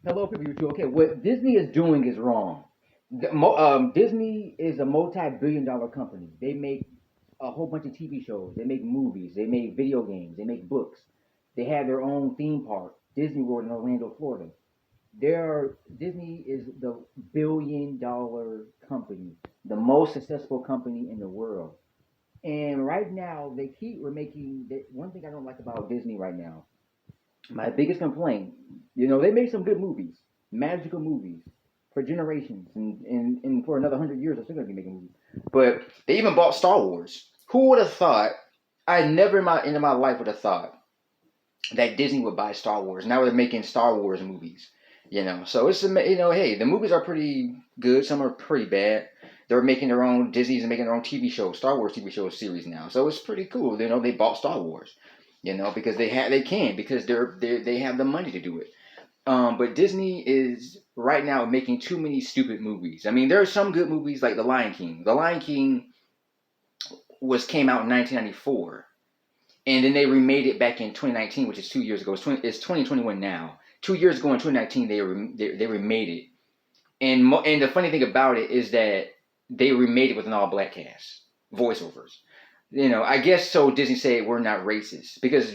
Hello, people. YouTube. Okay, what Disney is doing is wrong. Disney is a multi-billion-dollar company. They make a whole bunch of TV shows. They make movies. They make video games. They make books. They have their own theme park, Disney World in Orlando, Florida. Disney is the billion-dollar company, the most successful company in the world. And right now, they keep remaking. One thing I don't like about Disney right now, my biggest complaint, they make some good movies, magical movies for generations, and for another 100 years, they're still gonna be making movies. But they even bought Star Wars. Who would have thought? I never in my life would have thought that Disney would buy Star Wars. Now they're making Star Wars movies. So hey, the movies are pretty good. Some are pretty bad. They're making their own Disney's making their own TV show, Star Wars TV show series now. So it's pretty cool. They bought Star Wars. Because they can because they have the money to do it. But Disney is right now making too many stupid movies. I mean, there are some good movies like The Lion King. The Lion King was came out in 1994, and then they remade it back in 2019, which is 2 years ago. It's 2021 now. 2 years ago in 2019, they remade it, and the funny thing about it is that they remade it with an all black cast, voiceovers. I guess so. Disney said we're not racist because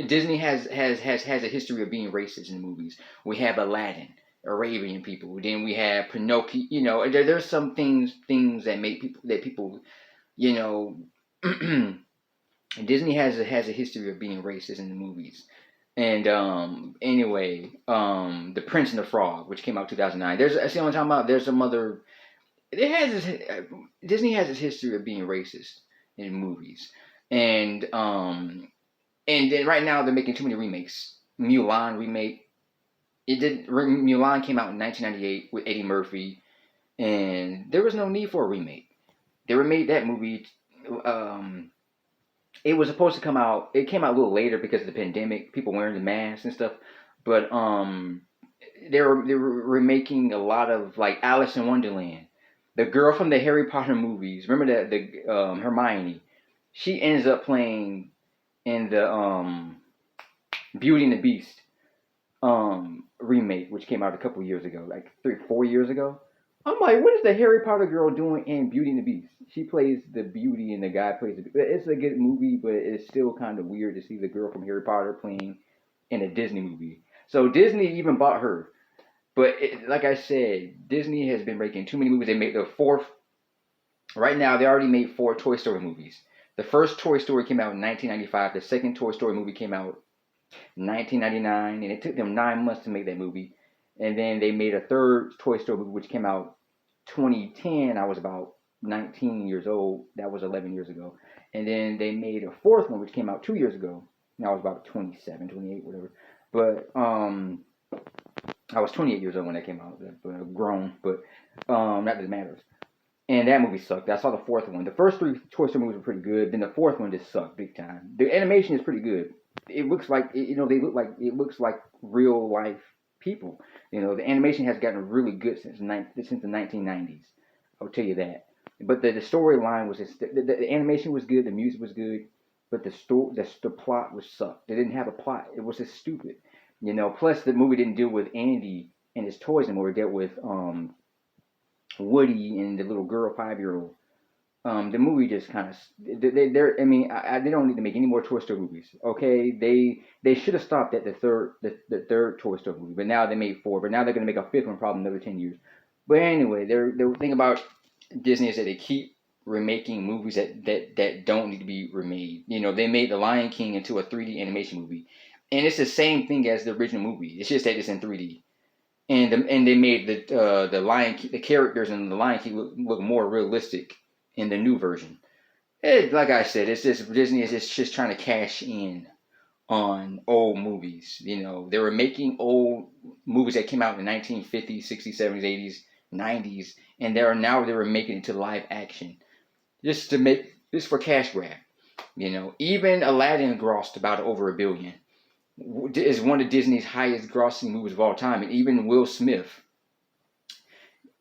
Disney has a history of being racist in movies. We have Aladdin, Arabian people. Then we have Pinocchio. There's some things that make people you know Disney has a history of being racist in the movies. And anyway, The Prince and the Frog, which came out 2009. That's the only time out. There's some other. It has Disney has its history of being racist in movies, and then right now they're making too many remakes. Mulan remake. Mulan came out in 1998 with Eddie Murphy, and there was no need for a remake. They remade that movie. Um, it was supposed to come out. It came out a little later because of the pandemic, people wearing the masks and stuff. But they were remaking a lot of like Alice in Wonderland. The girl from the Harry Potter movies. Remember that the Hermione. She ends up playing in the Beauty and the Beast remake, which came out a couple years ago, like 3 4 years ago. I'm like, what is the Harry Potter girl doing in Beauty and the Beast? She plays the beauty and the guy plays the. It's a good movie, but it's still kind of weird to see the girl from Harry Potter playing in a Disney movie. So Disney even bought her. But like I said, Disney has been making too many movies. They made the fourth. Right now, they already made four Toy Story movies. The first Toy Story came out in 1995. The second Toy Story movie came out 1999, and it took them 9 months to make that movie. And then they made a third Toy Story movie, which came out 2010. I was about 19 years old. That was 11 years ago. And then they made a fourth one, which came out 2 years ago. And I was about 27, 28, whatever. But I was 28 years old when that came out. Grown, but that doesn't matter. And that movie sucked. I saw the fourth one. The first three Toy Story movies were pretty good. Then the fourth one just sucked big time. The animation is pretty good. It looks like they look like it looks like real life people. The animation has gotten really good since the 1990s. I'll tell you that. But the storyline was just, the animation was good. The music was good. But the plot was sucked. They didn't have a plot. It was just stupid. Plus the movie didn't deal with Andy and his toys anymore. It dealt with Woody and the little girl, 5-year-old. The movie just kind of I mean, they don't need to make any more Toy Story movies. Okay, they should have stopped at the third Toy Story movie, but now they made four. But now they're gonna make a fifth one probably another 10 years. But anyway, the thing about Disney is that they keep remaking movies that don't need to be remade. They made The Lion King into a 3D animation movie, and it's the same thing as the original movie. It's just that it's in 3D. And they made the characters in the Lion King look more realistic in the new version. Like I said, it's just Disney is just trying to cash in on old movies. They were making old movies that came out in the 1950s, 60s, 70s, 80s, 90s, and they were making it to live action just for cash grab. Even Aladdin grossed about over $1 billion. Is one of Disney's highest grossing movies of all time, and even Will Smith.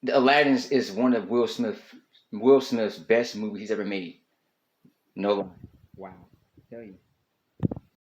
Aladdin is one of Will Smith's best movies he's ever made. No lie. Wow. I tell you.